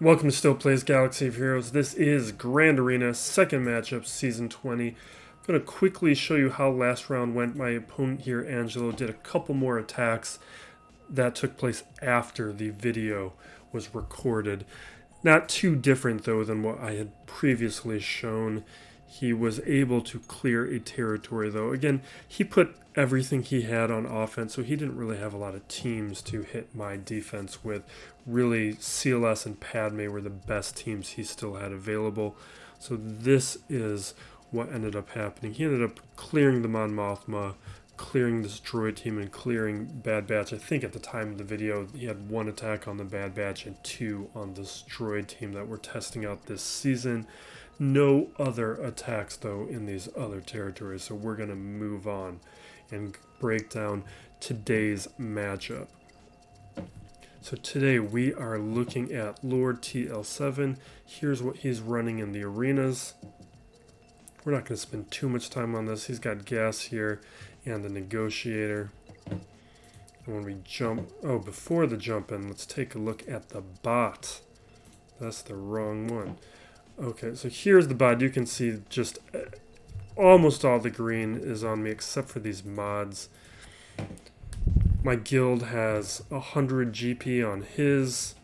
Welcome to Still Plays Galaxy of Heroes. This is Grand Arena, second matchup, Season 20. I'm going to quickly show you how last round went. My opponent here, Angelo, did a couple more attacks that took place after the video was recorded. Not too different, though, than what I had previously shown. He was able to clear a territory, though. Again, he put everything he had on offense, so he didn't really have a lot of teams to hit my defense with. Really, CLS and Padme were the best teams he still had available. So this is what ended up happening. He ended up clearing the Mon Mothma, clearing this droid team, and clearing Bad Batch. I think at the time of the video, he had one attack on the Bad Batch and two on this droid team that we're testing out this season. No other attacks, though, in these other territories. So we're going to move on and break down today's matchup. So today we are looking at Lord TL7. Here's what he's running in the arenas. We're not going to spend too much time on this. He's got gas here and the negotiator. And when we jump, before the jump in, let's take a look at the bot. That's the wrong one. Okay, so here's the bot. You can see just almost all the green is on me except for these mods. My guild has 100 GP on his.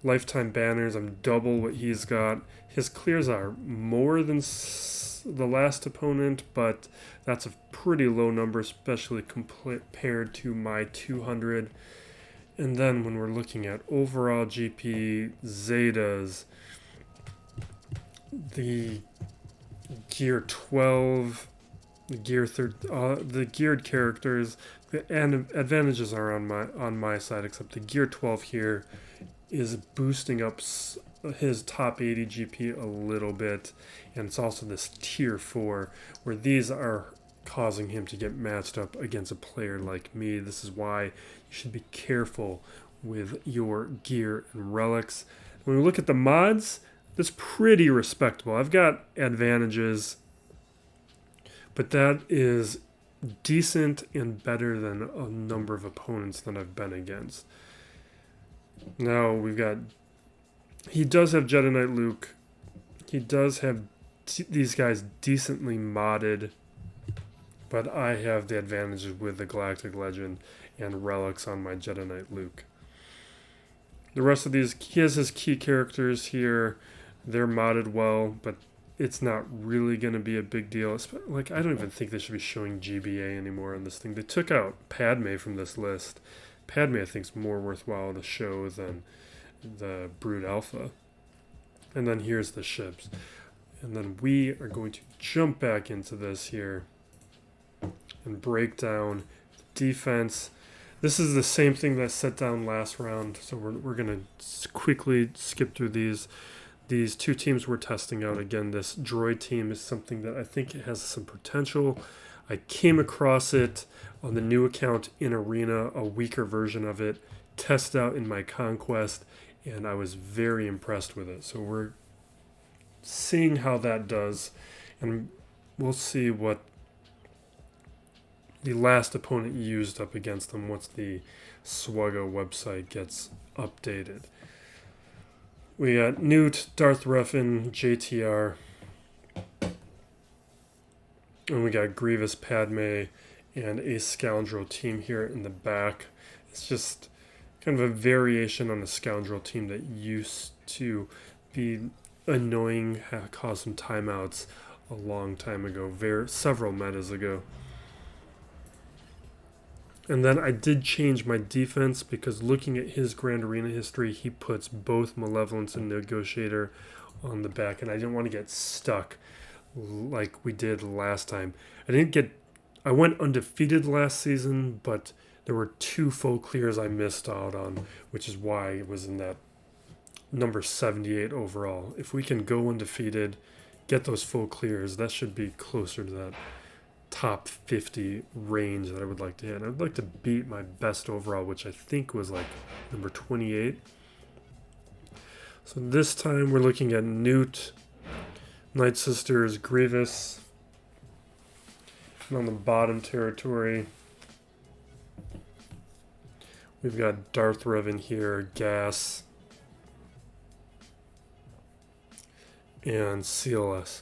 Lifetime banners, I'm double what he's got. His clears are more than the last opponent, but that's a pretty low number, especially compared to my 200. And then when we're looking at overall GP, Zetas, the gear 12, the gear 13, the geared characters, and advantages are on my side, except the gear 12 here is boosting up his top 80 GP a little bit, and it's also this tier 4 where these are causing him to get matched up against a player like me. This is why you should be careful with your gear and relics. When we look at the mods, that's pretty respectable. I've got advantages, but that is decent and better than a number of opponents that I've been against. Now we've got, he does have Jedi Knight Luke. He does have these guys decently modded, but I have the advantages with the Galactic Legend and relics on my Jedi Knight Luke. The rest of these, he has his key characters here. They're modded well, but it's not really going to be a big deal. Like, I don't even think they should be showing GBA anymore on this thing. They took out Padme from this list. Padme, I think, is more worthwhile to show than the Brood Alpha. And then here's the ships. And then we are going to jump back into this here and break down defense. This is the same thing that I set down last round, so we're going to quickly skip through these. These two teams we're testing out. Again, this droid team is something that I think it has some potential. I came across it on the new account in Arena, a weaker version of it, tested out in my Conquest, and I was very impressed with it. So we're seeing how that does, and we'll see what the last opponent used up against them once the SWGOH website gets updated. We got Nute, Darth Ruffin, JTR, and we got Grievous, Padme, and a Scoundrel team here in the back. It's just kind of a variation on a Scoundrel team that used to be annoying, cause some timeouts a long time ago, several metas ago. And then I did change my defense because looking at his Grand Arena history, he puts both Malevolence and Negotiator on the back, and I didn't want to get stuck like we did last time. I went undefeated last season, but there were two full clears I missed out on, which is why it was in that number 78 overall. If we can go undefeated, get those full clears, that should be closer to that top 50 range that I would like to hit. I'd like to beat my best overall, which I think was like number 28. So this time we're looking at Nute, Night Sisters, Grievous. And on the bottom territory, we've got Darth Revan here, Gas, and CLS.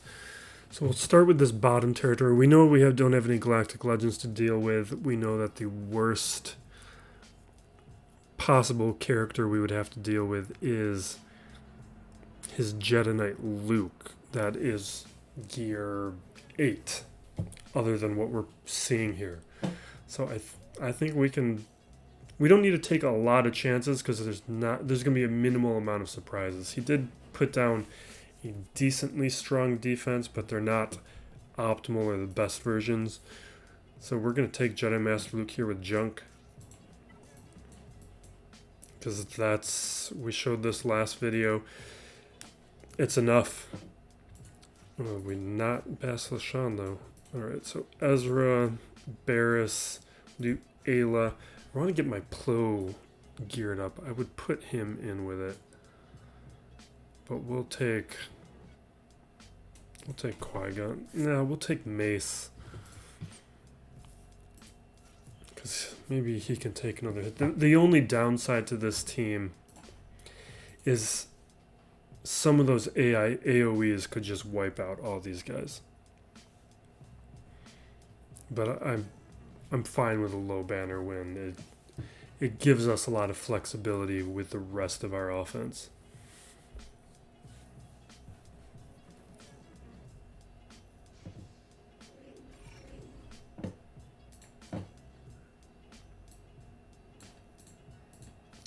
So we'll start with this bottom territory. We know we don't have any Galactic Legends to deal with. We know that the worst possible character we would have to deal with is his Jedi Knight Luke. That is gear 8, other than what we're seeing here. So I think we don't need to take a lot of chances because there's going to be a minimal amount of surprises. He did put down a decently strong defense, but they're not optimal or the best versions. So we're going to take Jedi Master Luke here with Junk. Because we showed this last video. It's enough. Oh, we not Bastila Shan though. Alright, so Ezra, Barriss, Nute, Ayla. I want to get my Plo geared up. I would put him in with it. But we'll take Qui-Gon. No, we'll take Mace. Because maybe he can take another hit. The only downside to this team is some of those AoEs could just wipe out all these guys. But I'm fine with a low banner win. It gives us a lot of flexibility with the rest of our offense.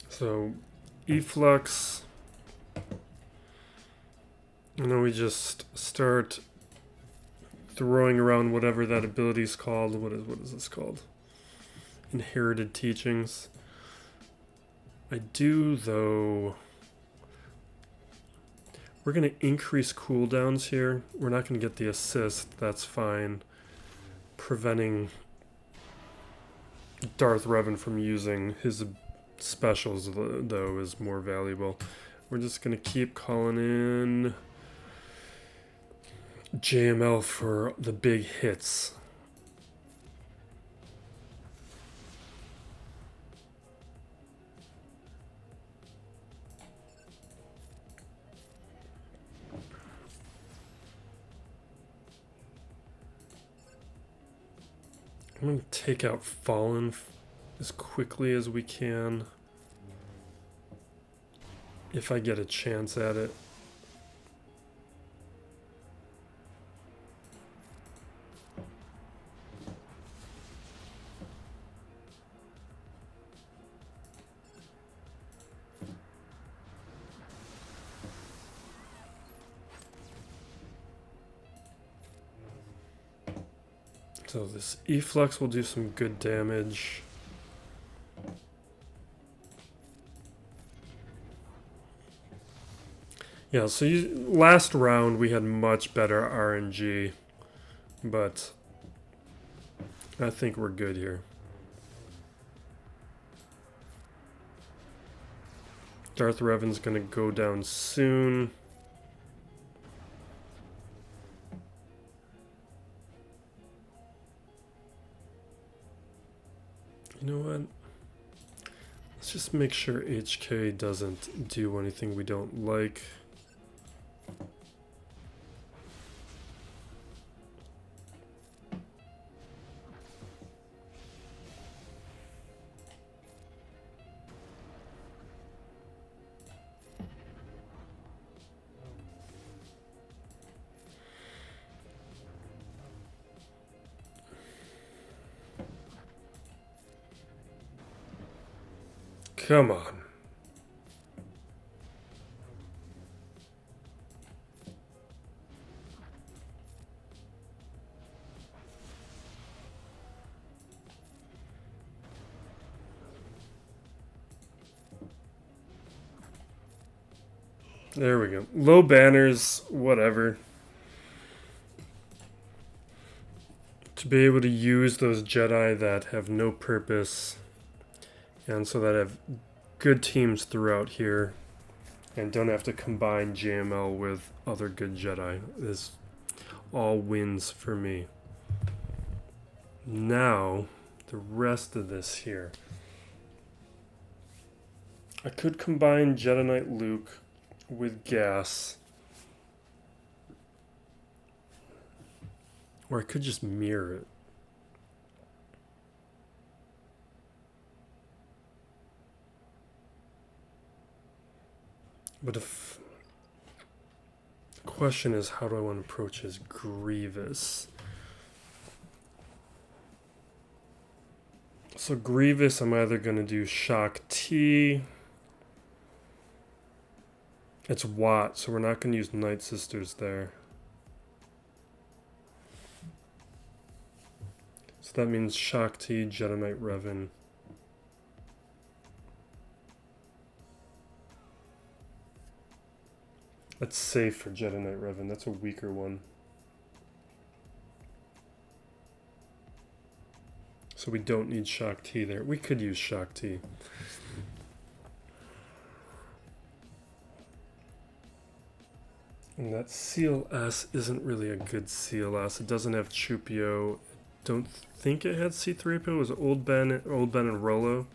So, Efflux, and then we just start throwing around whatever that ability is called. What is this called? Inherited Teachings. I do, though, we're going to increase cooldowns here. We're not going to get the assist, that's fine. Preventing Darth Revan from using his specials, though, is more valuable. We're just going to keep calling in JML for the big hits. I'm going to take out Fallen as quickly as we can, if I get a chance at it. So this Efflux will do some good damage. Yeah, so last round we had much better RNG, but I think we're good here. Darth Revan's going to go down soon. You know what? Let's just make sure HK doesn't do anything we don't like. Come on. There we go. Low banners, whatever. To be able to use those Jedi that have no purpose, and so that have good teams throughout here, and don't have to combine JML with other good Jedi, is all wins for me. Now, the rest of this here. I could combine Jedi Knight Luke with Gas. Or I could just mirror it. But if the question is, how do I want to approach his Grievous? So Grievous, I'm either going to do Shaak T. It's Watt, so we're not going to use Night Sisters there. So that means Shaak T, Jedi Knight Revan. That's safe for Jedi Knight Revan. That's a weaker one. So we don't need Shaak T there. We could use Shaak T. And that CLS isn't really a good CLS. It doesn't have Chupio. Don't think it had C3PO. It was Old Ben and Rolo.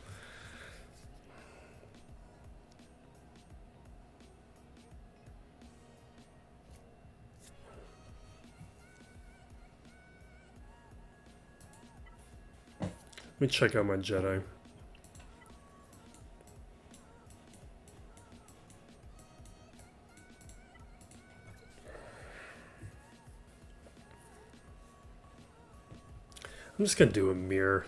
Let me check out my Jedi. I'm just going to do a mirror.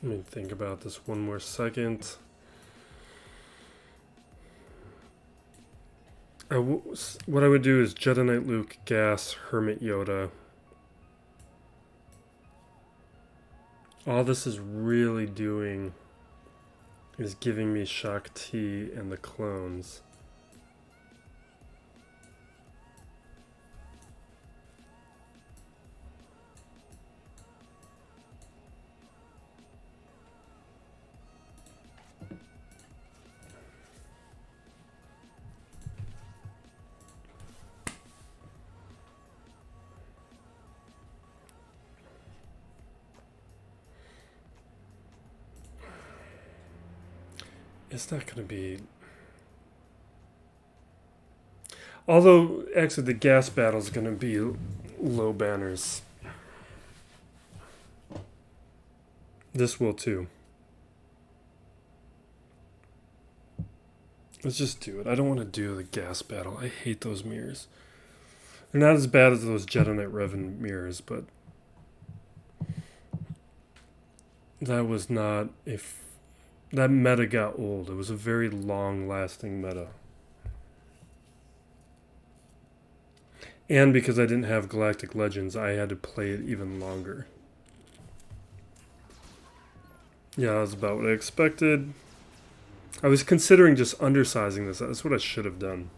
Let me think about this one more second. What I would do is Jedi Knight Luke, Gas, Hermit Yoda. All this is really doing is giving me Shaak T and the clones. It's not going to be... Although, actually, the gas battle is going to be low banners. This will too. Let's just do it. I don't want to do the gas battle. I hate those mirrors. They're not as bad as those Jedi Knight Revan mirrors, but... That was not a... That meta got old. It was a very long-lasting meta. And because I didn't have Galactic Legends, I had to play it even longer. Yeah, that's about what I expected. I was considering just undersizing this. That's what I should have done.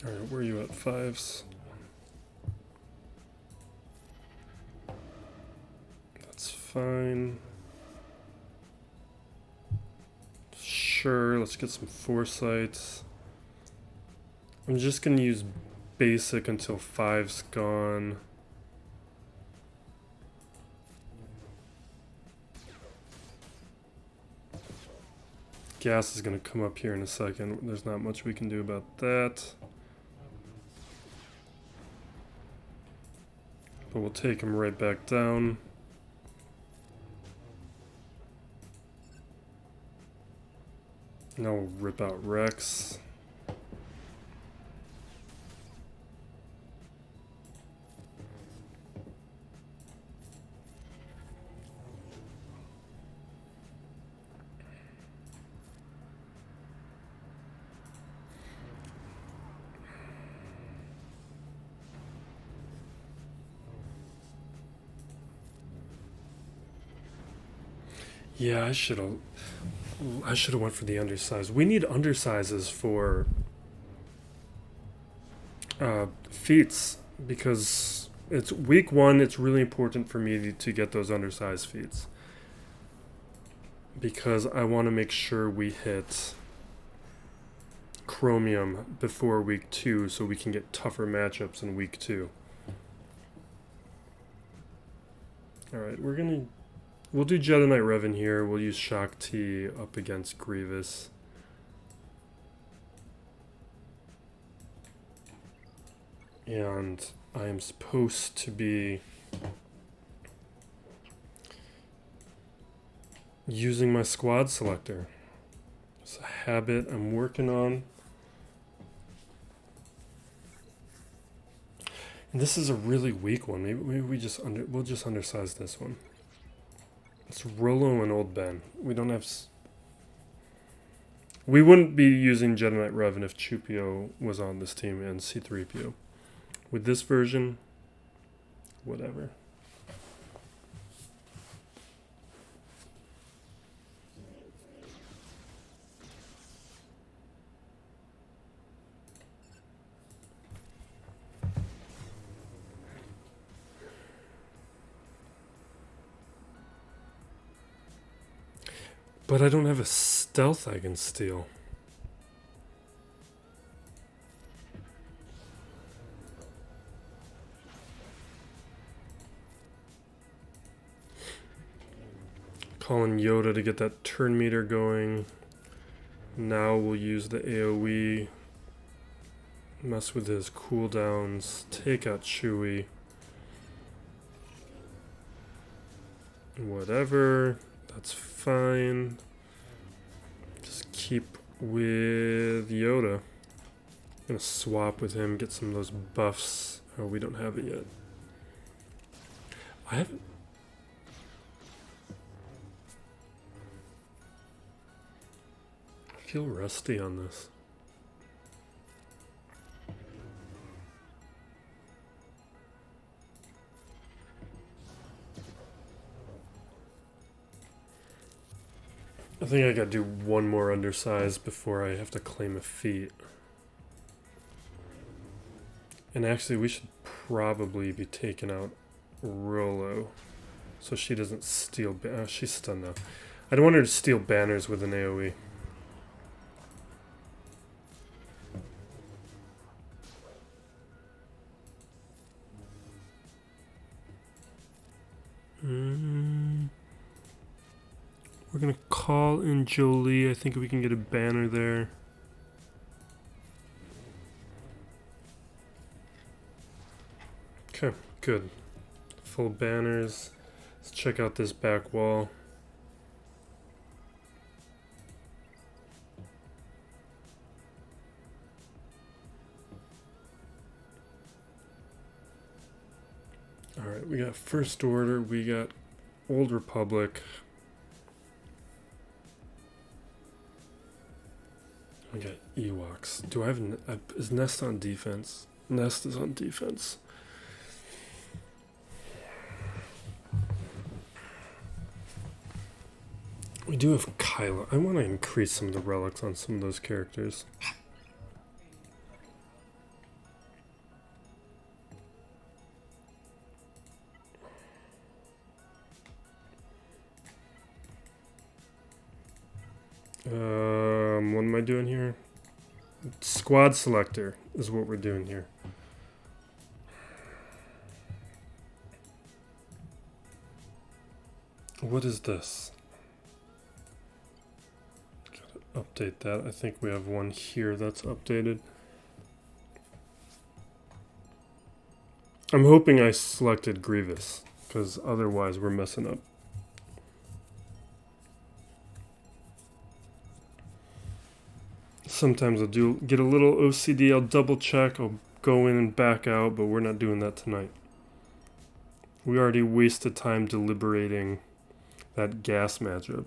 Alright, where are you at? Fives? That's fine. Sure, let's get some foresights. I'm just going to use basic until 5's gone. Gas is going to come up here in a second. There's not much we can do about that. But we'll take him right back down. Now we'll rip out Rex. Yeah, I should have went for the undersize. We need undersizes for feats because it's week 1. It's really important for me to get those undersized feats because I want to make sure we hit Chromium before week 2 so we can get tougher matchups in week 2. Alright, we'll do Jedi Knight Revan here. We'll use Shaak T up against Grievous. And I am supposed to be using my squad selector. It's a habit I'm working on. And this is a really weak one. Maybe we'll just undersize this one. It's Rolo and Old Ben. We don't have... We wouldn't be using Jedi Knight Revan if Chupio was on this team and C-3PO. With this version, whatever. But I don't have a stealth I can steal. Calling Yoda to get that turn meter going. Now we'll use the AoE. Mess with his cooldowns. Take out Chewie. Whatever. That's fine. Just keep with Yoda. I'm gonna swap with him, get some of those buffs. Oh, we don't have it yet. I haven't... I feel rusty on this. I think I gotta do one more undersize before I have to claim a feat. And actually, we should probably be taking out Rolo so she doesn't steal... she's stunned now. I don't want her to steal banners with an AoE. We're gonna call in Jolie. I think we can get a banner there. Okay, good. Full banners. Let's check out this back wall. Alright, we got First Order, we got Old Republic. We got Ewoks. Do I have... is Nest on defense? Nest is on defense. We do have Kylo. I want to increase some of the relics on some of those characters. What am I doing here? Squad selector is what we're doing here. What is this? Gotta update that. I think we have one here that's updated. I'm hoping I selected Grievous, because otherwise we're messing up. Sometimes I'll get a little OCD, I'll double check, I'll go in and back out, but we're not doing that tonight. We already wasted time deliberating that gas matchup.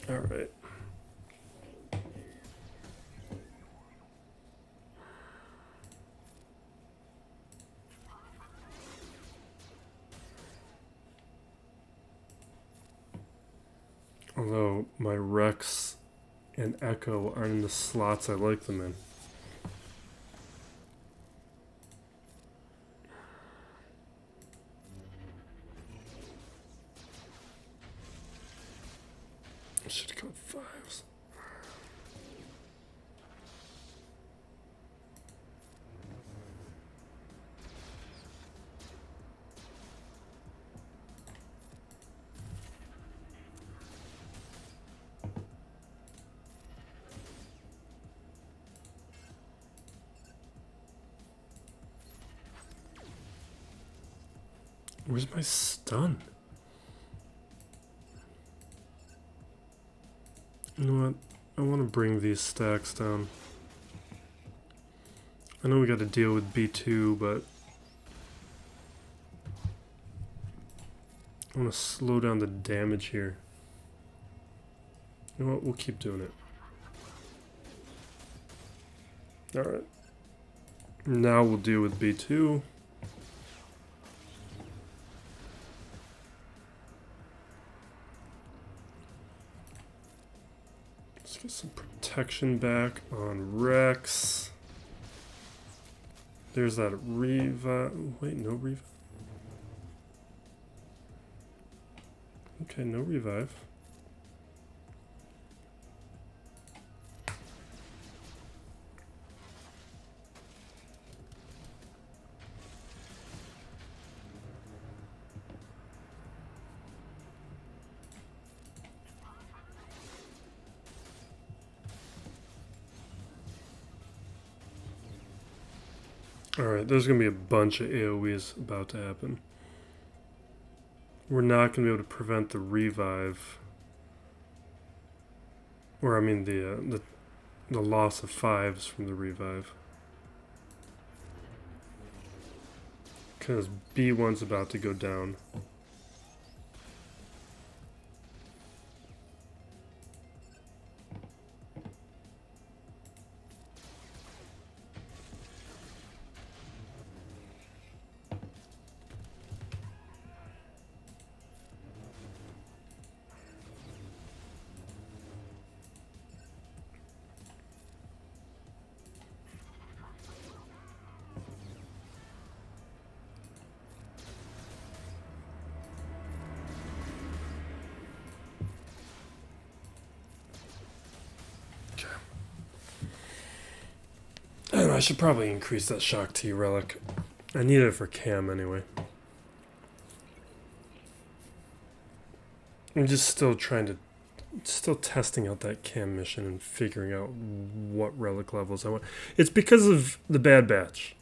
Alright. Although my Rex and Echo aren't in the slots I like them in. I should go 5s. Where's my stun? You know what? I want to bring these stacks down. I know we got to deal with B2, but I want to slow down the damage here. You know what? We'll keep doing it. Alright. Now we'll deal with B2. Let's get some protection back on Rex. There's that revive. Wait, no revive. Okay, no revive. Alright, there's going to be a bunch of AoEs about to happen. We're not going to be able to prevent the revive. Or, I mean, the loss of 5s from the revive. Because B1's about to go down. I should probably increase that Shaak T relic. I need it for cam anyway. I'm just still testing out that cam mission and figuring out what relic levels I want. It's because of the Bad Batch.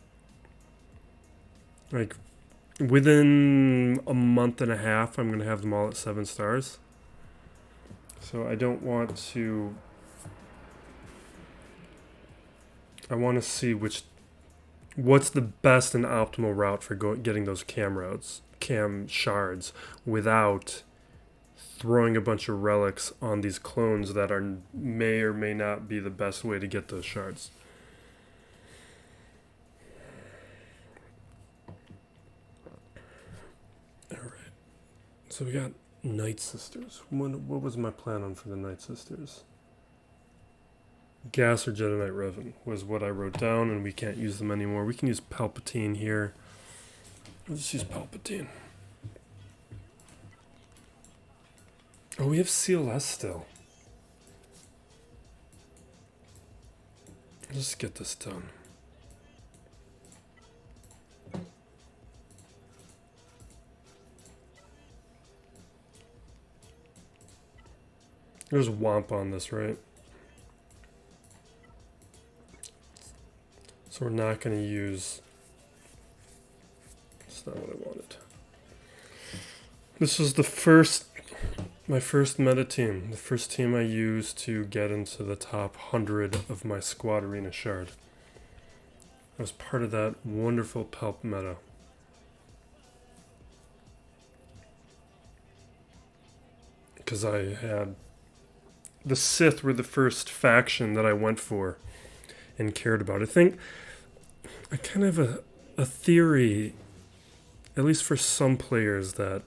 Like, within a month and a half, I'm going to have them all at 7 stars. So I don't want to... I want to see what's the best and optimal route for getting those cam shards, without throwing a bunch of relics on these clones that may or may not be the best way to get those shards. All right. So we got Night Sisters. What was my plan on for the Night Sisters? Gas or Jedi Knight Revan was what I wrote down, and we can't use them anymore. We can use Palpatine here. Let's just use Palpatine. Oh, we have CLS still. Let's get this done. There's Womp on this, right? So we're not going to use... That's not what I wanted. This was my first meta team. The first team I used to get into the top 100 of my squad arena shard. I was part of that wonderful Palp meta. Because I had... The Sith were the first faction that I went for and cared about. I think I kind of have a theory, at least for some players, that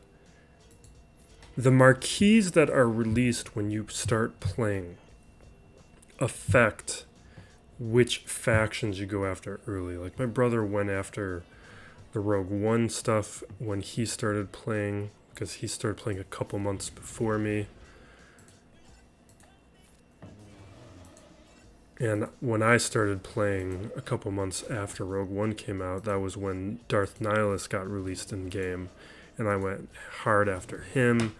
The marquees that are released when you start playing affect which factions you go after early. Like my brother went after the Rogue One stuff when he started playing, because he started playing a couple months before me. And when I started playing a couple months after Rogue One came out, that was when Darth Nihilus got released in game, and I went hard after him.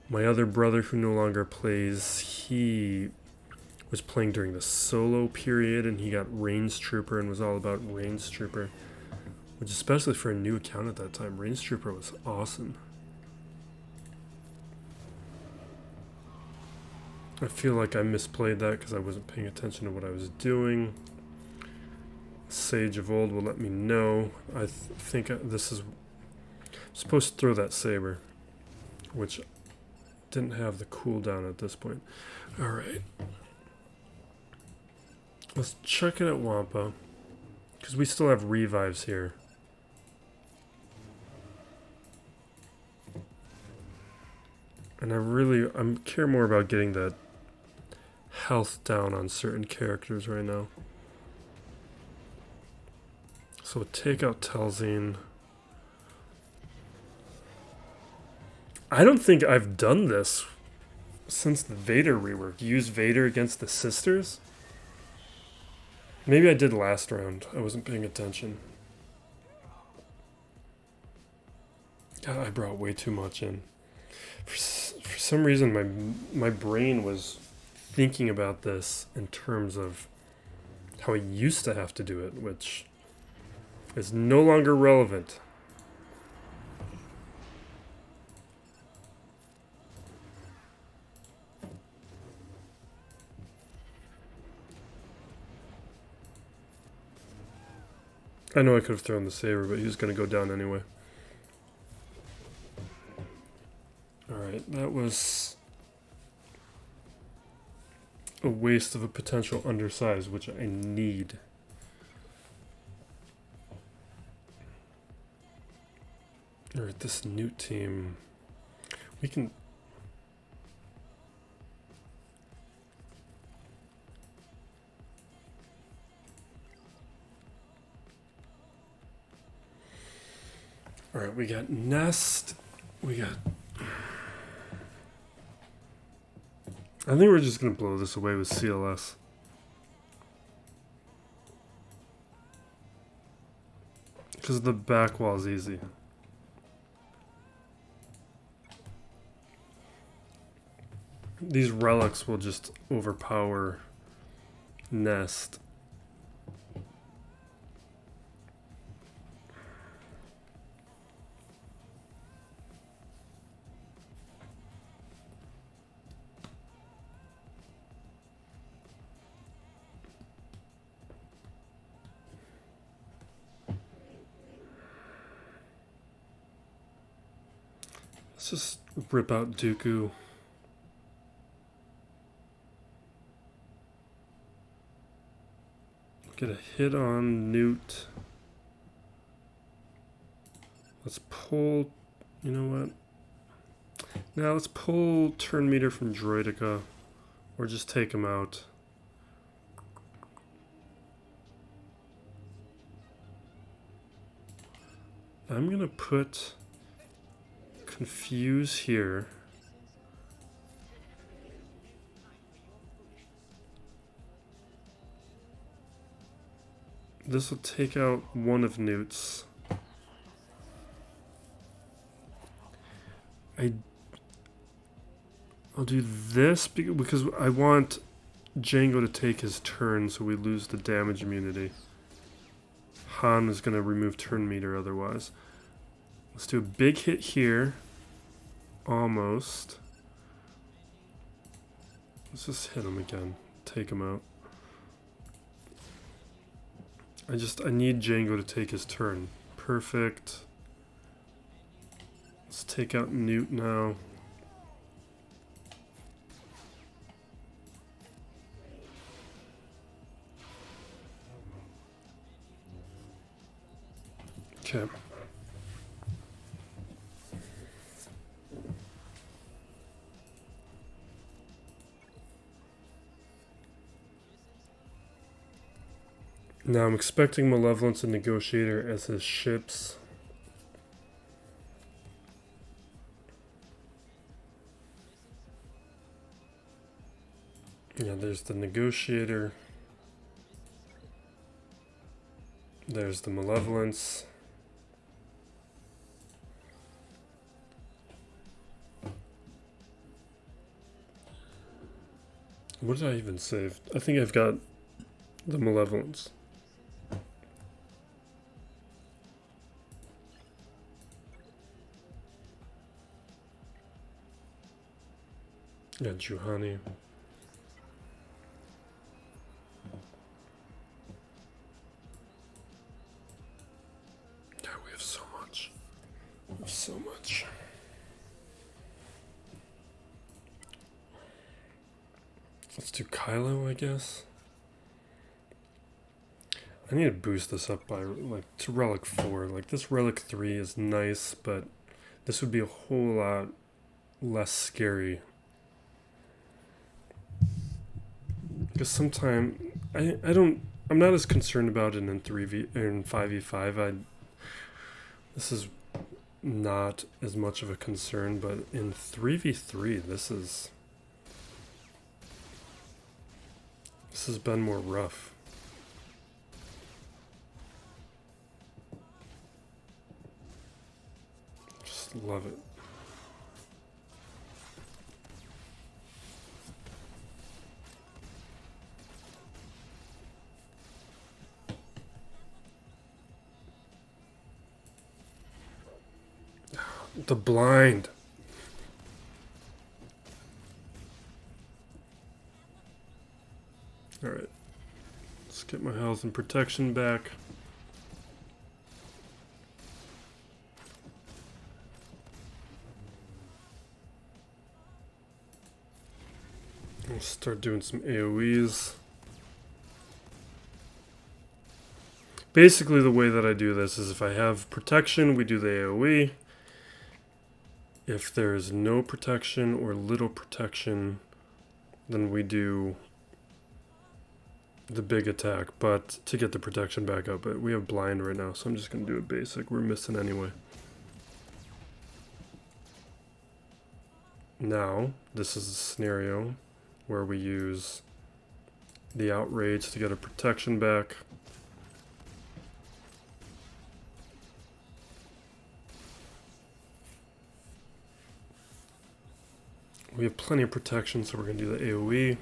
My other brother, who no longer plays, he was playing during the solo period, and he got Range Trooper and was all about Range Trooper, which, especially for a new account at that time, Range Trooper was awesome. I feel like I misplayed that because I wasn't paying attention to what I was doing. Sage of Old will let me know. I think this is supposed to throw that saber, which didn't have the cooldown at this point. Alright. Let's check it at Wampa, because we still have revives here. And I care more about getting that health down on certain characters right now. So we'll take out Telzine. I don't think I've done this since the Vader rework. Use Vader against the sisters? Maybe I did last round. I wasn't paying attention. God, I brought way too much in. For some reason, my brain was thinking about this in terms of how I used to have to do it, which is no longer relevant. I know I could have thrown the saber, but he was going to go down anyway. Alright, that was a waste of a potential undersize, which I need. Alright, this Nute team, we can... Alright, we got Nest, we got... I think we're just going to blow this away with CLS. Because the back wall is easy. These relics will just overpower Nest. Let's just rip out Dooku. Get a hit on Nute. Let's pull, you know what? Now let's pull turn meter from Droideka, or just take him out. I'm gonna put Confuse here. This will take out one of Nute's. I'll do this because I want Jango to take his turn so we lose the damage immunity. Han is going to remove turn meter otherwise. Let's do a big hit here. Almost. Let's just hit him again. Take him out. I need Jango to take his turn. Perfect. Let's take out Nute now. Okay. Now I'm expecting Malevolence and Negotiator as his ships. Yeah, there's the Negotiator. There's the Malevolence. What did I even save? I think I've got the Malevolence. Yeah, Juhani. Yeah, we have so much. We have so much. Let's do Kylo, I guess. I need to boost this up by like to Relic 4. Like this Relic 3 is nice, but this would be a whole lot less scary. Because sometimes I'm not as concerned about it in 5v5. This is not as much of a concern, but in 3v3 this has been more rough. Just love it. The blind. Alright. Let's get my health and protection back. I'll start doing some AoEs. Basically the way that I do this is if I have protection, we do the AoE. If there's no protection or little protection, then we do the big attack, but to get the protection back up. But we have blind right now, so I'm just going to do it basic. We're missing anyway. Now, this is a scenario where we use the outrage to get a protection back. We have plenty of protection, so we're going to do the AoE.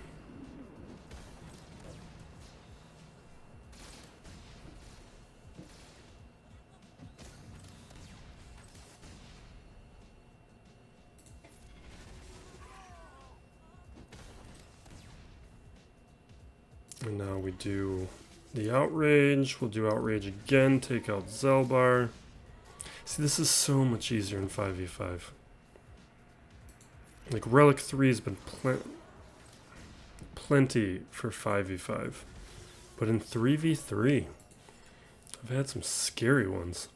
And now we do the outrage. We'll do outrage again, take out Zelbar. See, this is so much easier in 5v5. Like, Relic 3 has been plenty for 5v5. But in 3v3, I've had some scary ones.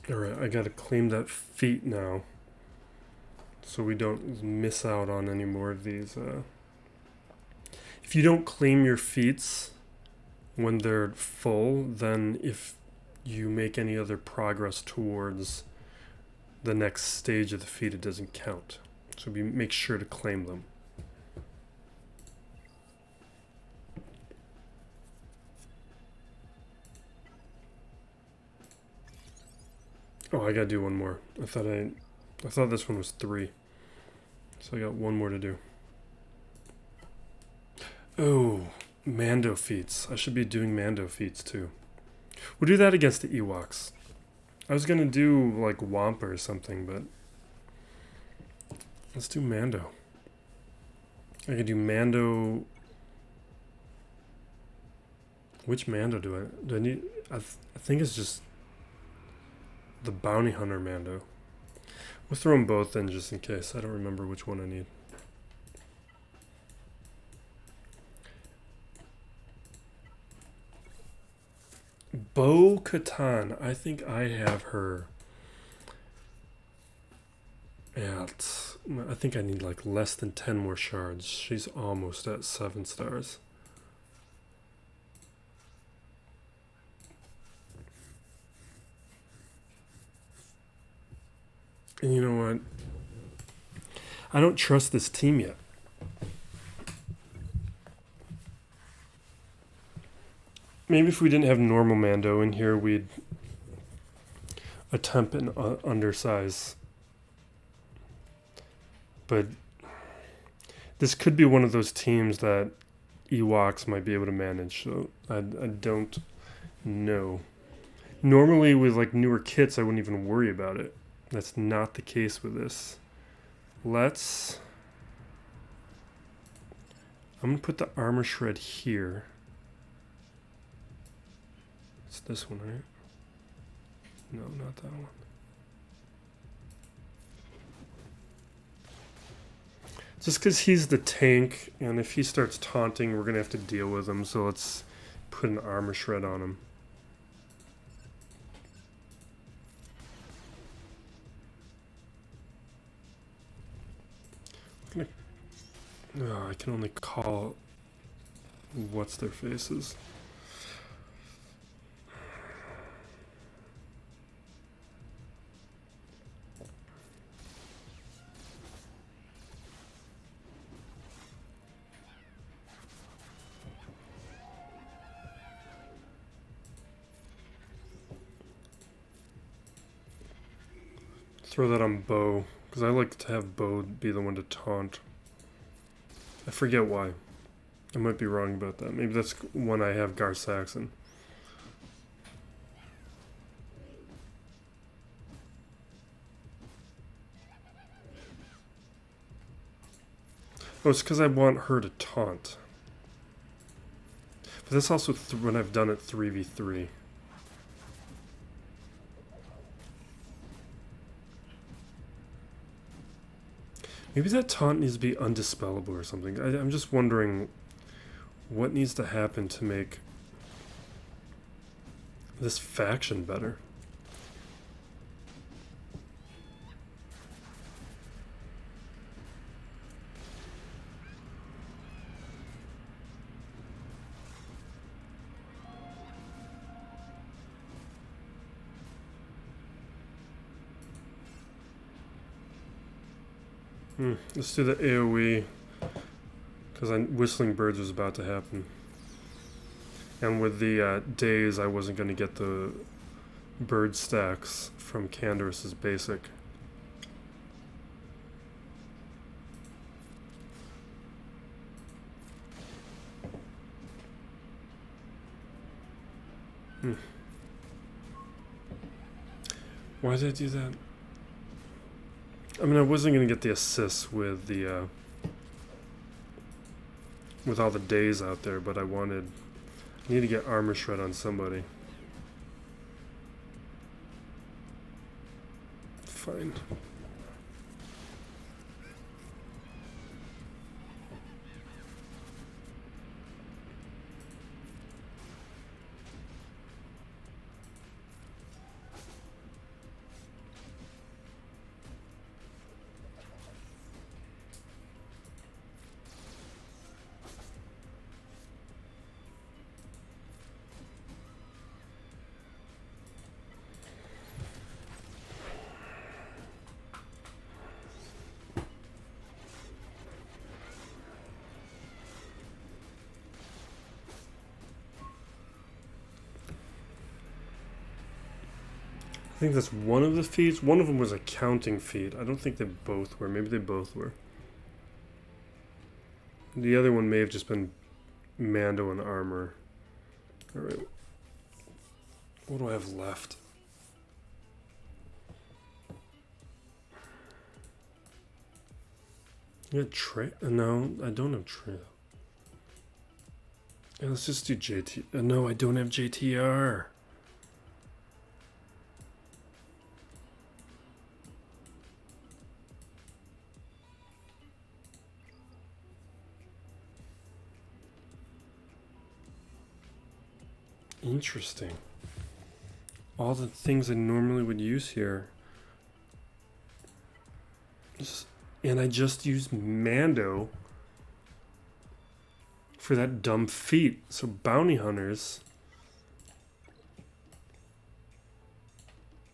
Alright, I gotta claim that feat now, so we don't miss out on any more of these. If you don't claim your feats when they're full, then if you make any other progress towards the next stage of the feat, it doesn't count. So make sure to claim them. Oh, I gotta do one more. I thought this one was 3. So I got one more to do. Oh, Mando feats. I should be doing Mando feats too. We'll do that against the Ewoks. I was gonna do like Wampa or something, but let's do Mando. I can do Mando Which Mando do I need? I think it's just the Bounty Hunter Mando. We'll throw them both in just in case. I don't remember which one I need. Bo-Katan. I think I have her at... I think I need like less than 10 more shards. She's almost at 7 stars. And you know what? I don't trust this team yet. Maybe if we didn't have normal Mando in here, we'd attempt an undersize. But this could be one of those teams that Ewoks might be able to manage. So I don't know. Normally with like newer kits, I wouldn't even worry about it. That's not the case with this. I'm going to put the armor shred here. It's this one, right? No, not that one. Just because he's the tank, and if he starts taunting, we're going to have to deal with him. So let's put an armor shred on him. I can only call what's their faces. Throw that on Bo, because I like to have Bo be the one to taunt. I forget why. I might be wrong about that. Maybe that's when I have Gar Saxon. Oh, it's because I want her to taunt. But that's also when I've done it 3v3. Maybe that taunt needs to be undispellable or something. I'm just wondering what needs to happen to make this faction better. Let's do the AoE, because Whistling Birds was about to happen. And with the days, I wasn't going to get the bird stacks from Canderous' basic. Why did I do that? I mean, I wasn't going to get the assists with the with all the days out there, but I need to get armor shred on somebody. Fine. I think that's one of the feats. One of them was a counting feat. I don't think they both were. Maybe they both were. The other one may have just been Mando and armor. Alright. What do I have left? You got Trey? No, I don't have Trey. Yeah, let's just do JT. No, I don't have JTR. Interesting. All the things I normally would use here. And I just used Mando for that dumb feat. So bounty hunters.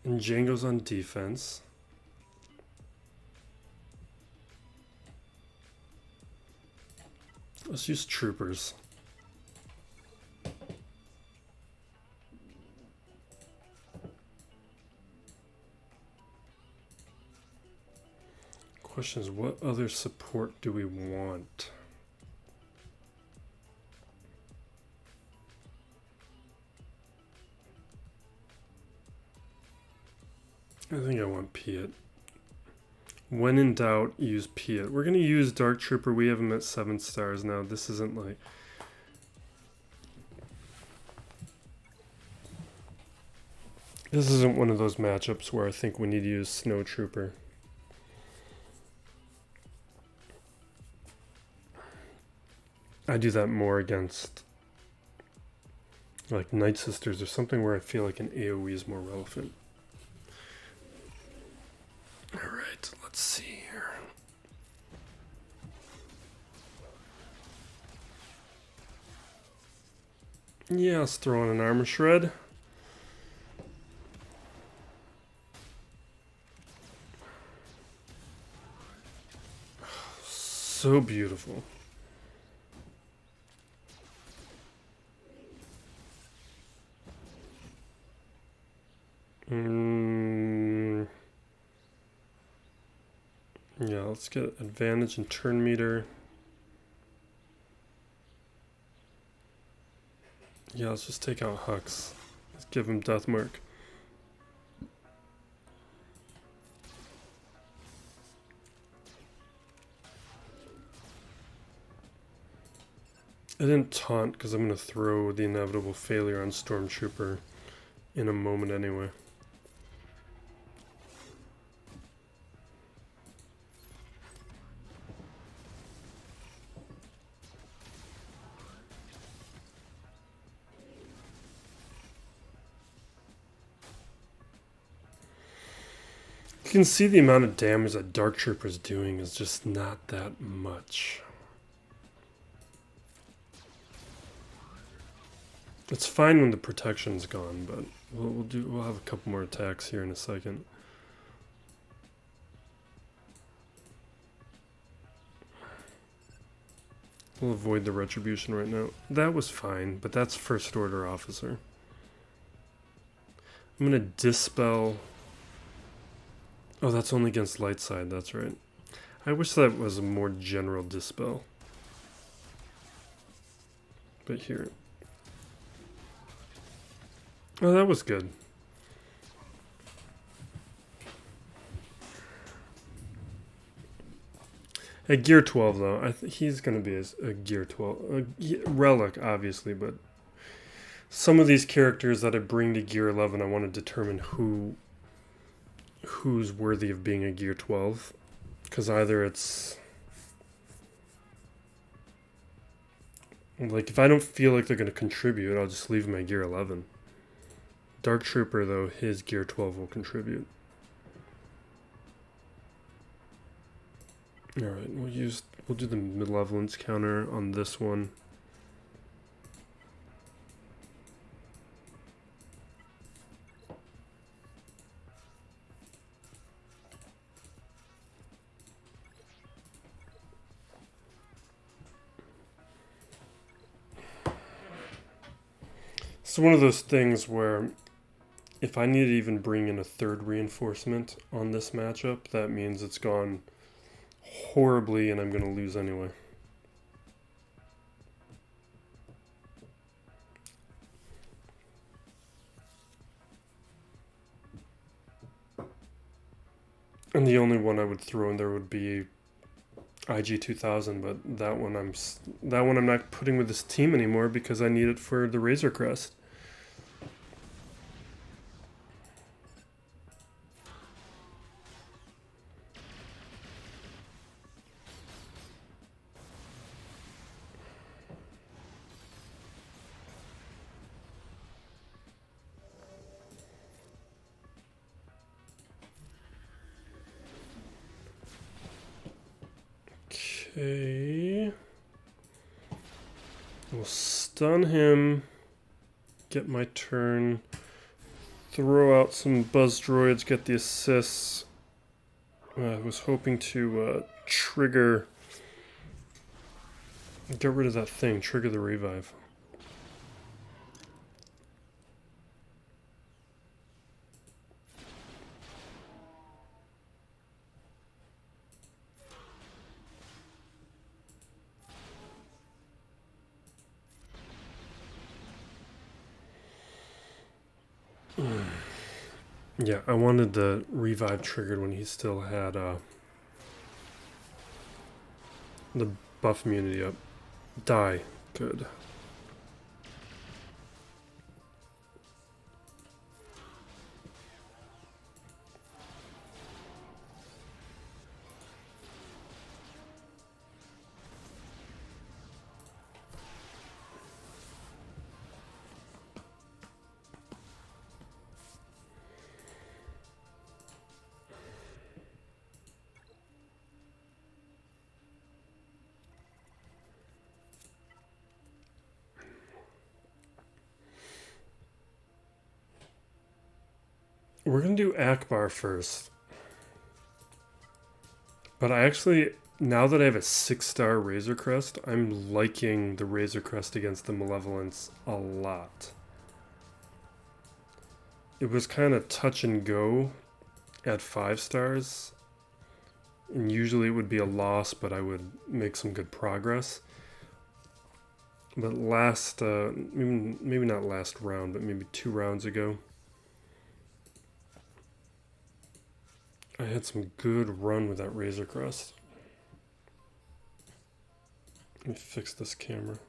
And Django's on defense. Let's use troopers. Question is, what other support do we want? I think I want Piet. When in doubt, use Piet. We're going to use Dark Trooper. We have him at 7 stars now. This isn't like... This isn't one of those matchups where I think we need to use Snow Trooper. I do that more against like Night Sisters or something where I feel like an AoE is more relevant. Alright, let's see here. Yeah, let's throw in an armor shred. So beautiful. Yeah, let's get advantage and turn meter. Yeah, let's just take out Hux. Let's give him death mark. I didn't taunt because I'm going to throw the inevitable failure on Stormtrooper in a moment anyway. You can see the amount of damage that Dark Trooper is doing is just not that much. It's fine when the protection's gone, but we'll have a couple more attacks here in a second. We'll avoid the retribution right now. That was fine, but that's first order officer. I'm gonna dispel. Oh, that's only against light side, that's right. I wish that was a more general dispel. But here. Oh, that was good. At gear 12, though, he's going to be a gear 12. Relic, obviously, but some of these characters that I bring to gear 11, I want to determine who's worthy of being a gear 12. Because either it's... Like, if I don't feel like they're going to contribute, I'll just leave them at gear 11. Dark Trooper, though, his gear 12 will contribute. Alright, we'll do the malevolence counter on this one. It's one of those things where if I need to even bring in a third reinforcement on this matchup, that means it's gone horribly and I'm going to lose anyway. And the only one I would throw in there would be IG 2000, but that one I'm not putting with this team anymore because I need it for the Razor Crest. Okay. We'll stun him. Get my turn. Throw out some buzz droids. Get the assists. I was hoping to trigger. Get rid of that thing. Trigger the revive. Yeah, I wanted the revive triggered when he still had the buff immunity up. Die. Good. We're going to do Akbar first. But I actually, now that I have a 6-star Razor Crest, I'm liking the Razor Crest against the Malevolence a lot. It was kind of touch and go at 5 stars. And usually it would be a loss, but I would make some good progress. But maybe not last round, but maybe 2 rounds ago, I had some good run with that Razor Crest. Let me fix this camera.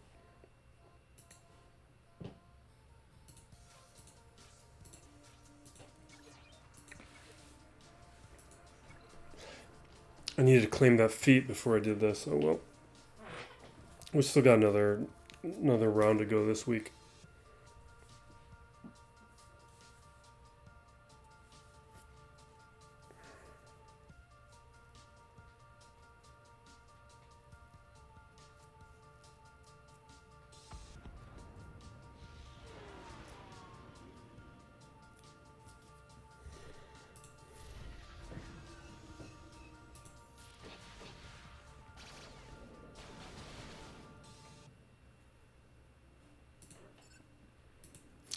I needed to claim that feat before I did this. Oh well. We still got another round to go this week.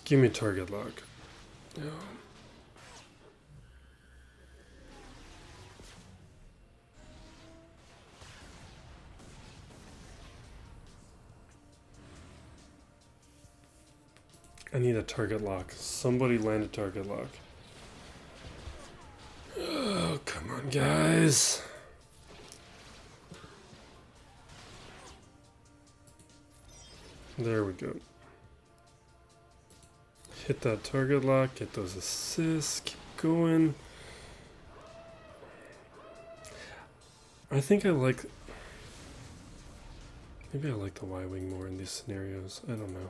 Give me target lock. Yeah. I need a target lock. Somebody land a target lock. Oh, come on, guys. There we go. Hit that target lock, get those assists, keep going. I think I like... Maybe I like the Y-Wing more in these scenarios. I don't know.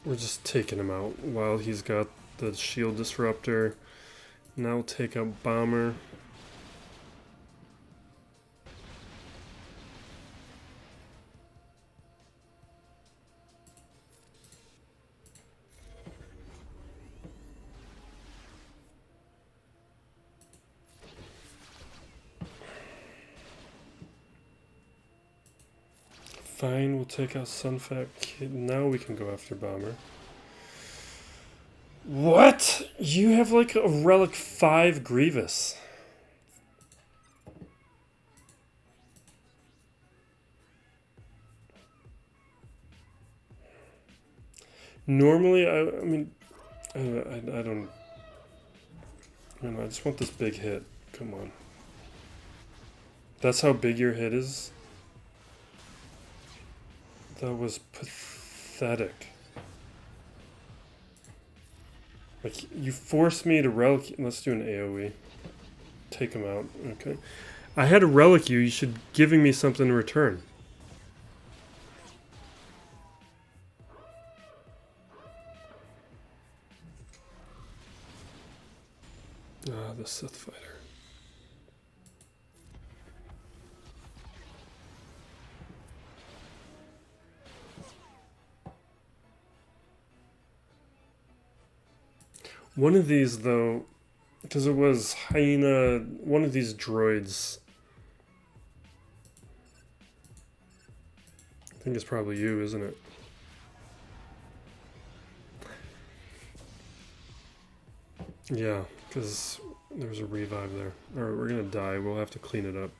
We're just taking him out while he's got the shield disruptor. Now we'll take out Bomber. Fine, we'll take out Sunfat Kid. Now we can go after Bomber. What? You have like a Relic 5 Grievous. Normally, I mean, I don't, I just want this big hit. Come on. That's how big your hit is? That was pathetic. Like, you forced me to relic. Let's do an AoE. Take him out. Okay. I had to relic you. You should giving me something in return. Ah, the Sith fighter. One of these, though, because it was Hyena, one of these droids. I think it's probably you, isn't it? Yeah, because there's a revive there. Alright, we're gonna die. We'll have to clean it up.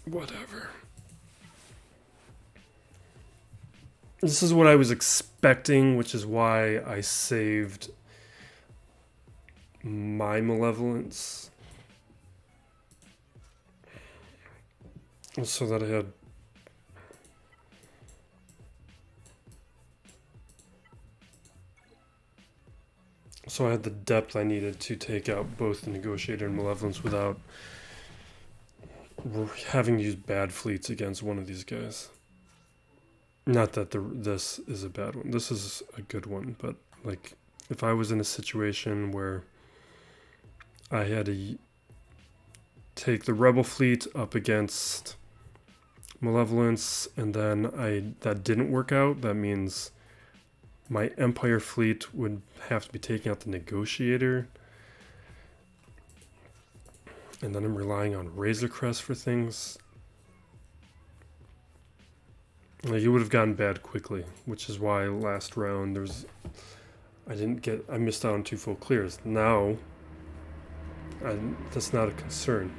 Whatever. This is what I was expecting, which is why I saved my Malevolence. So that I had... So I had the depth I needed to take out both the Negotiator and Malevolence without having to use bad fleets against one of these guys. Not that this is a bad one. This is a good one, but like if I was in a situation where I had to take the Rebel fleet up against Malevolence and then that didn't work out, that means my Empire fleet would have to be taking out the Negotiator. And then I'm relying on Razor Crest for things. Like, it would have gotten bad quickly, which is why last round I missed out on 2 full clears. Now, that's not a concern.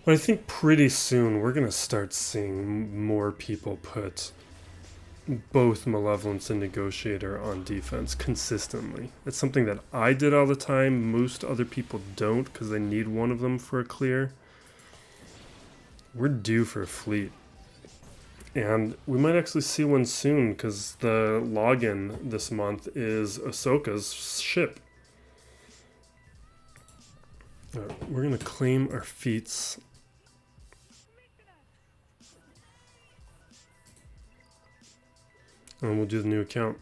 But I think pretty soon we're going to start seeing more people put both Malevolence and Negotiator on defense consistently. It's something that I did all the time. Most other people don't because they need one of them for a clear. We're due for a fleet. And we might actually see one soon because the login this month is Ahsoka's ship. Right, we're going to claim our feats. And we'll do the new account.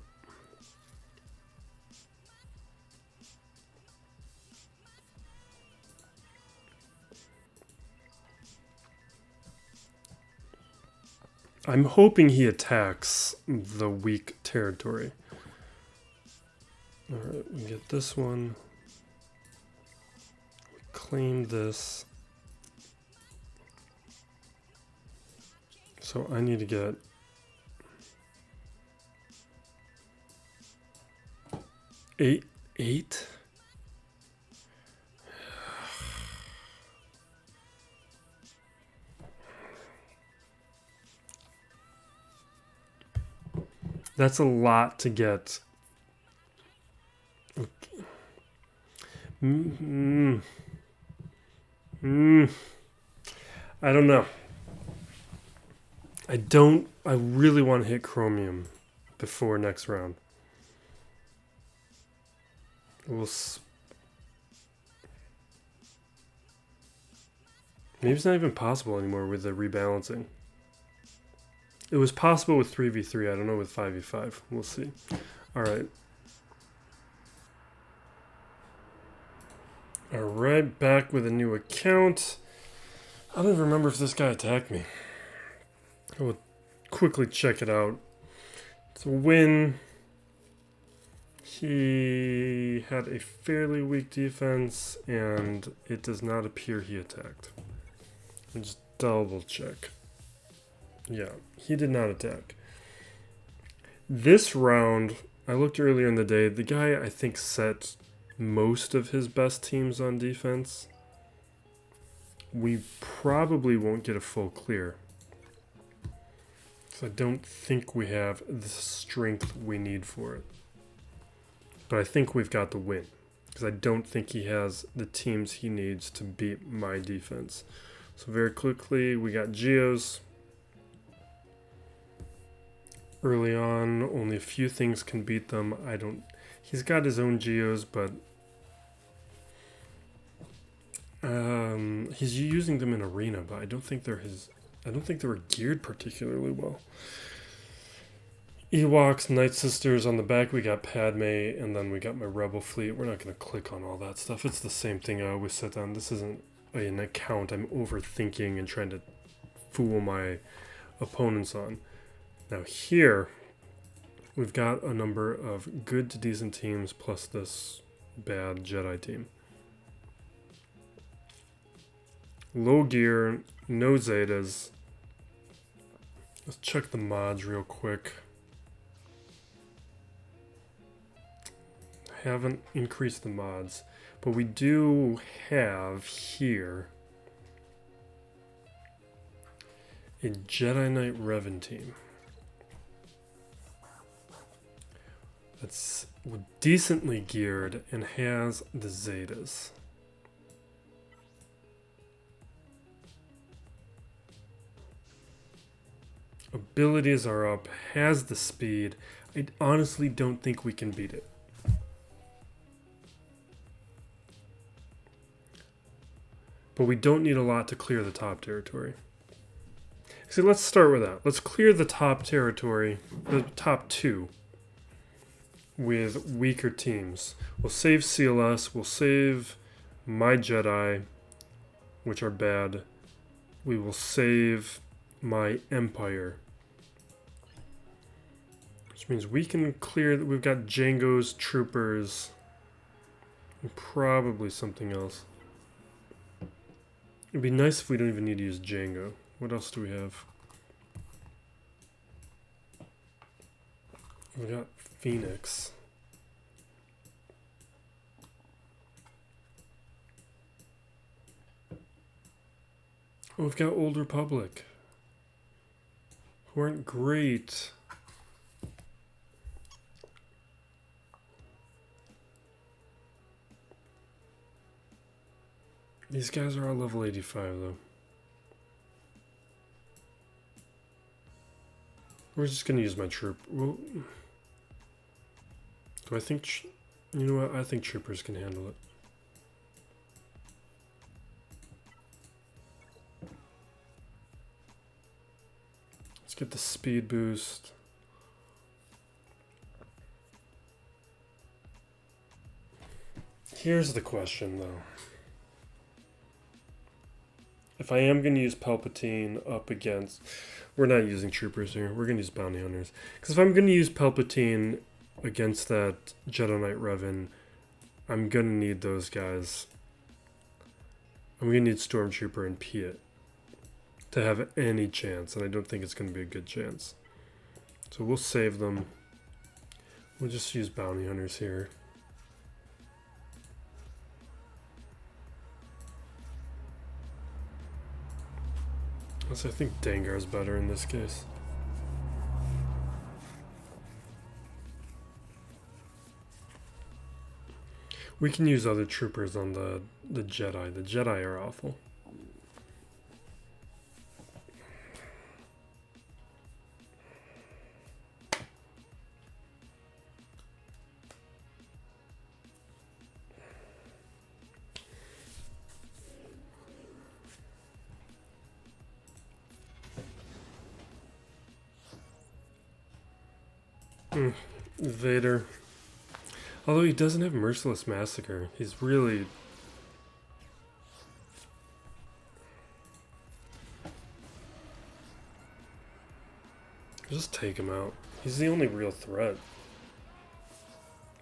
I'm hoping he attacks the weak territory. Alright, we get this one. We claim this. So I need to get... Eight? That's a lot to get. Okay. I don't know. I really want to hit Chromium before next round. Maybe it's not even possible anymore with the rebalancing. It was possible with 3v3. I don't know with 5v5. We'll see. All right. All right, back with a new account. I don't even remember if this guy attacked me. I will quickly check it out. It's a win. He had a fairly weak defense, and it does not appear he attacked. I'll just double check. Yeah, he did not attack. This round, I looked earlier in the day, the guy I think set most of his best teams on defense. We probably won't get a full clear. So I don't think we have the strength we need for it. But I think we've got the win. Because I don't think he has the teams he needs to beat my defense. So very quickly, we got Geos. Early on, only a few things can beat them. He's got his own Geos, but he's using them in arena, but I don't think they were geared particularly well. Ewoks, Night Sisters on the back, we got Padme, and then we got my Rebel fleet. We're not going to click on all that stuff. It's the same thing I always set down. This isn't an account I'm overthinking and trying to fool my opponents on. Now here, we've got a number of good to decent teams plus this bad Jedi team. Low gear, no Zetas. Let's check the mods real quick. Haven't increased the mods, but we do have here a Jedi Knight Revan team that's decently geared and has the Zetas. Abilities are up, has the speed. I honestly don't think we can beat it. But we don't need a lot to clear the top territory. See, let's start with that. Let's clear the top territory, the top two, with weaker teams. We'll save CLS, we'll save my Jedi, which are bad. We will save my Empire. Which means we can clear, we've got Jango's troopers, and probably something else. It'd be nice if we don't even need to use Django. What else do we have? We got Phoenix. Oh, we've got Old Republic, who aren't great. These guys are all level 85 though. We're just gonna use my troop. Well, do I think... you know what? I think troopers can handle it. Let's get the speed boost. Here's the question though. If I am going to use Palpatine up against... we're not using troopers here. We're going to use bounty hunters. Because if I'm going to use Palpatine against that Jedi Knight Revan, I'm going to need those guys. I'm going to need Stormtrooper and Piet to have any chance. And I don't think it's going to be a good chance. So we'll save them. We'll just use bounty hunters here. I think Dengar is better in this case. We can use other troopers on the Jedi. The Jedi are awful. Vader. Although he doesn't have Merciless Massacre. He's really... Just take him out. He's the only real threat.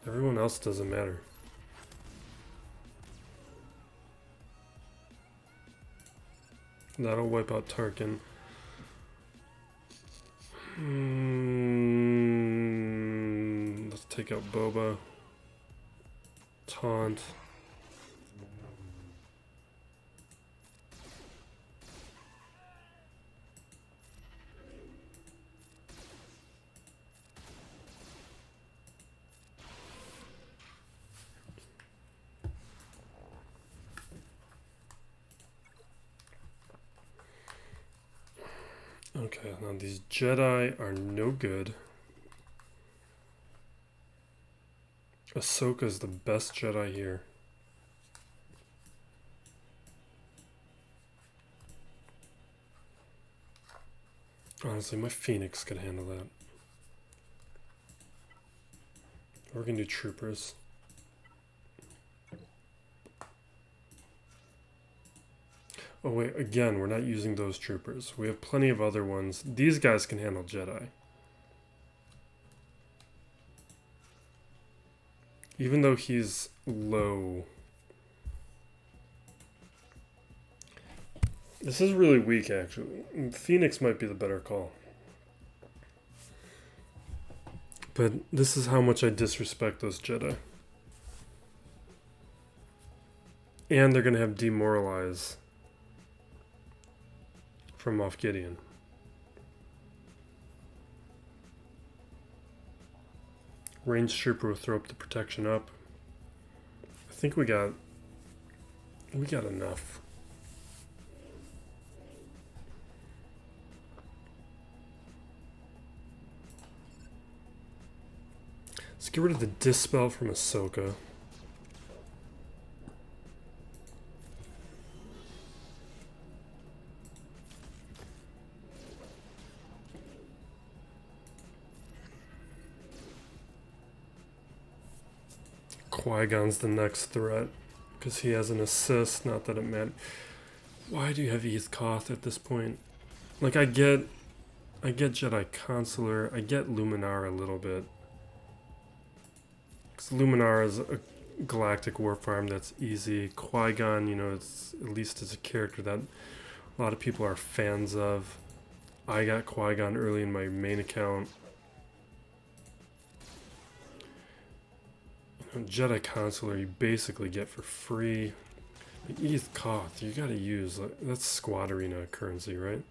Everyone else doesn't matter. That'll wipe out Tarkin. Let's take out Boba. Taunt. Okay, now these Jedi are no good. Ahsoka's the best Jedi here. Honestly, my Phoenix could handle that. We're gonna do Troopers. Oh wait, again, we're not using those Troopers. We have plenty of other ones. These guys can handle Jedi. Even though he's low. This is really weak, actually. Phoenix might be the better call. But this is how much I disrespect those Jedi. And they're going to have Demoralize from Moff Gideon. Range Trooper will throw up the protection up. I think we got enough. Let's get rid of the Dispel from Ahsoka. Qui-Gon's the next threat because he has an assist. Not that it matters. Why do you have Eth Koth at this point? Like, I get Jedi Consular. I get Luminar a little bit. Because Luminar is a galactic war farm that's easy. Qui-Gon, you know, it's at least as a character that a lot of people are fans of. I got Qui-Gon early in my main account. Jedi Consular you basically get for free. But Eth Koth, you gotta use, like, that's Squad Arena currency, right?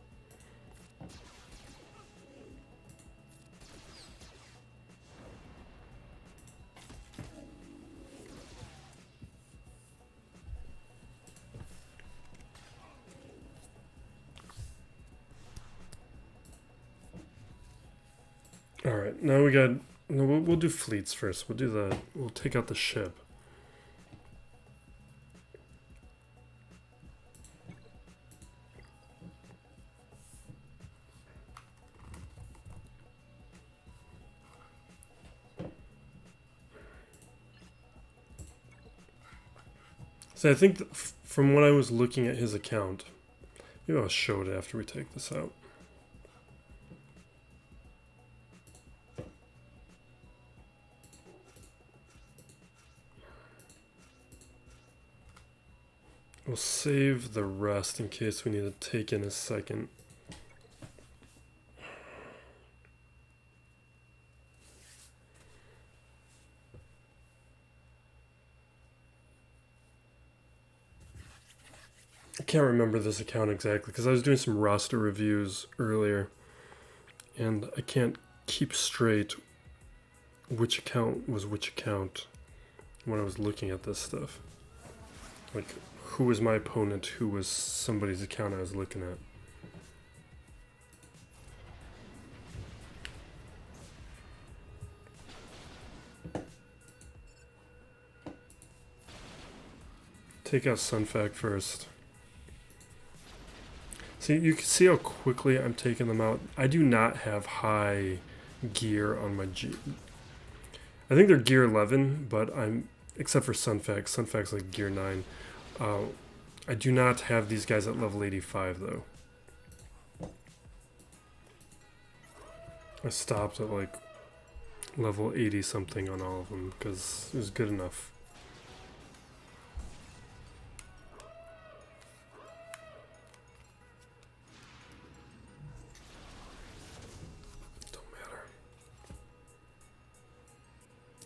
Alright, now we got... No, we'll do fleets first. We'll take out the ship. So I think that from what I was looking at his account, maybe I'll show it after we take this out. We'll save the rest in case we need to take in a second. I can't remember this account exactly because I was doing some roster reviews earlier and I can't keep straight which account was which account when I was looking at this stuff. Like, who was my opponent, who was somebody's account I was looking at. Take out Sunfac first. See, you can see how quickly I'm taking them out. I do not have high gear on my G. I think they're gear 11, but except for Sunfac. Sunfac's like gear 9. I do not have these guys at level 85 though. I stopped at like level 80 something on all of them because it was good enough. Don't matter.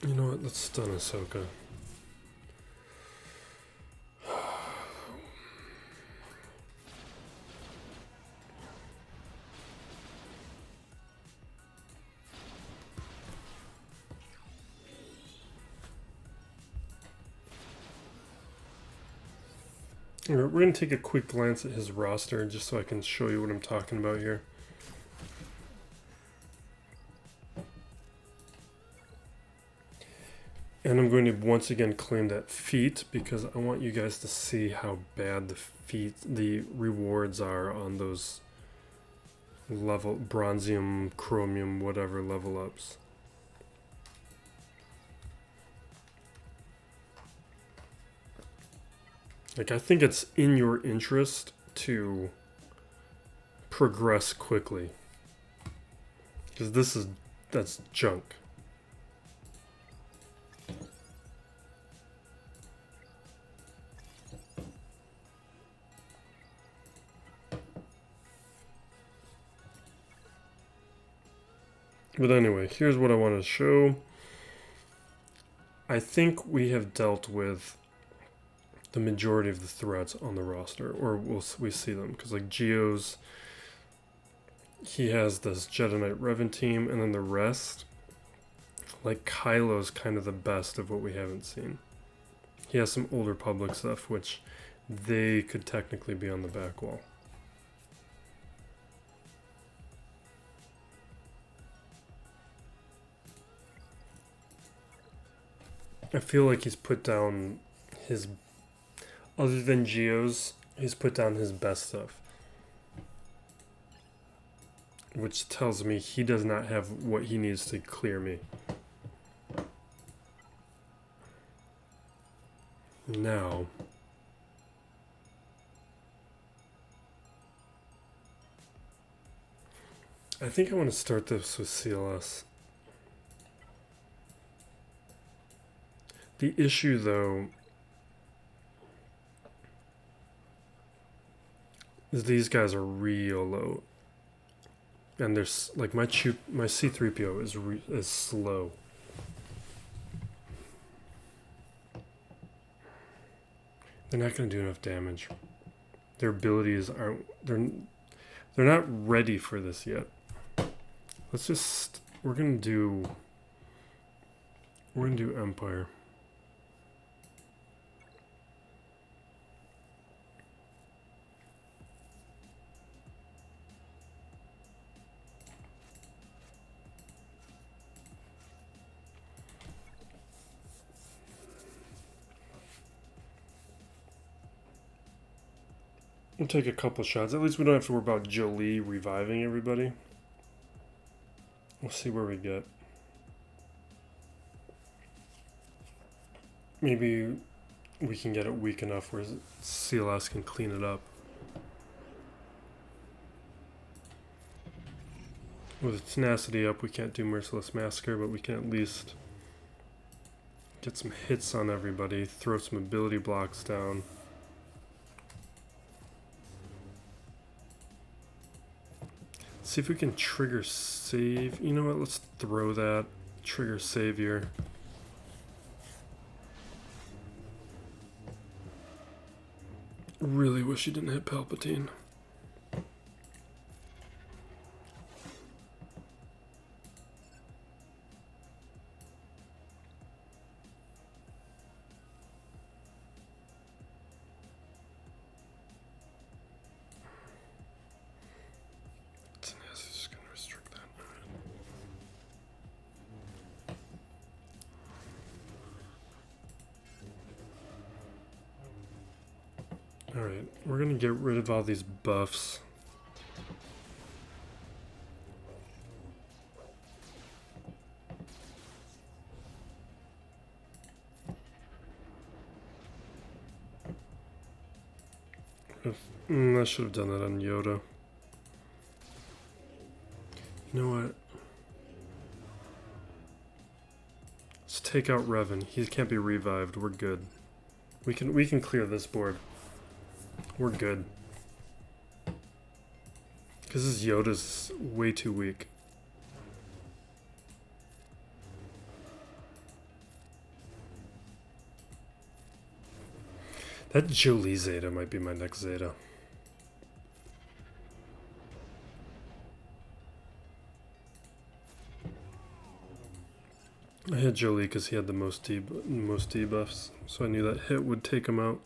You know what? Let's stun Ahsoka. We're going to take a quick glance at his roster just so I can show you what I'm talking about here. And I'm going to once again claim that feat because I want you guys to see how bad the rewards are on those level bronzium, chromium, whatever level ups. Like, I think it's in your interest to progress quickly. Because that's junk. But anyway, here's what I want to show. I think we have dealt with the majority of the threats on the roster, or we see them, because like Geo's, he has this Jedi Knight Revan team, and then the rest, like Kylo's kind of the best of what we haven't seen. He has some older public stuff, which they could technically be on the back wall. I feel like he's put down his, other than Geo's, he's put down his best stuff. Which tells me he does not have what he needs to clear me. Now, I think I want to start this with CLS. The issue, though, is these guys are real low. And there's like my C-3PO is slow. They're not going to do enough damage. Their abilities aren't. They're not ready for this yet. Let's just. We're gonna do Empire. We'll take a couple shots. At least we don't have to worry about Jolie reviving everybody. We'll see where we get. Maybe we can get it weak enough where CLS can clean it up. With its tenacity up, we can't do Merciless Massacre, but we can at least get some hits on everybody, throw some ability blocks down. See if we can trigger save. You know what? Let's throw that. Trigger savior. Really wish he didn't hit Palpatine. Alright, we're gonna get rid of all these buffs. I should have done that on Yoda. You know what? take out Revan. He can't be revived. We're good. We can clear this board. We're good. Because this Yoda's way too weak. That Jolie Zeta might be my next Zeta. I hit Jolie because he had the most debuffs, so I knew that hit would take him out.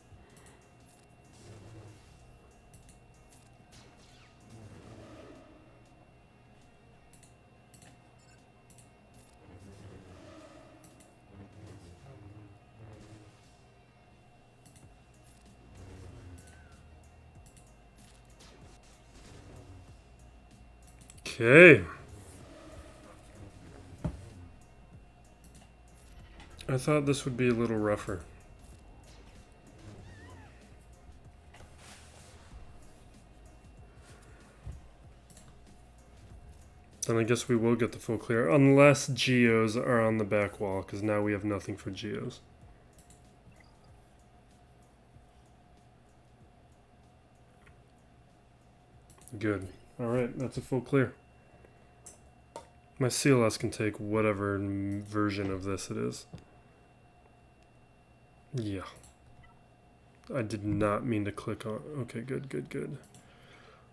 Okay. I thought this would be a little rougher. Then I guess we will get the full clear, unless Geos are on the back wall, because now we have nothing for Geos. Good. Alright, that's a full clear. My CLS can take whatever version of this it is. Yeah. I did not mean to click on... Okay, good, good, good.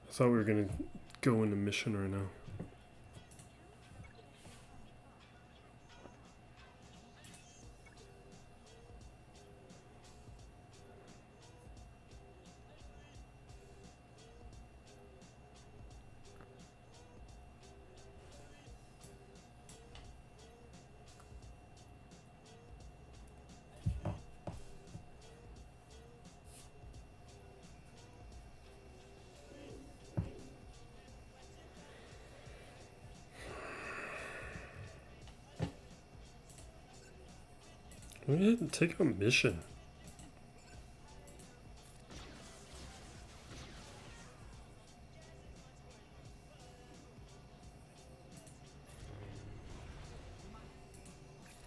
I thought we were going to go into mission right now. We didn't take a mission.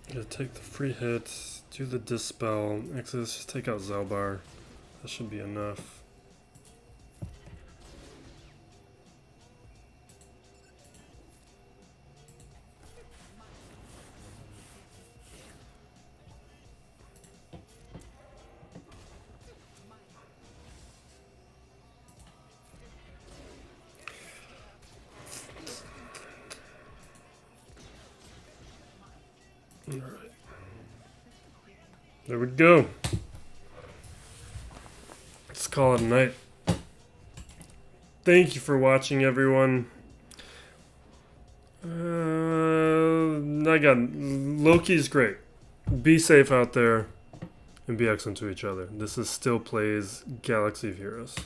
Gotta take the free hits, do the dispel, Exodus, just take out Zelbar. That should be enough. Alright. There we go. Let's call it a night. Thank you for watching, everyone. Loki's great. Be safe out there and be excellent to each other. This is Still Plays Galaxy of Heroes.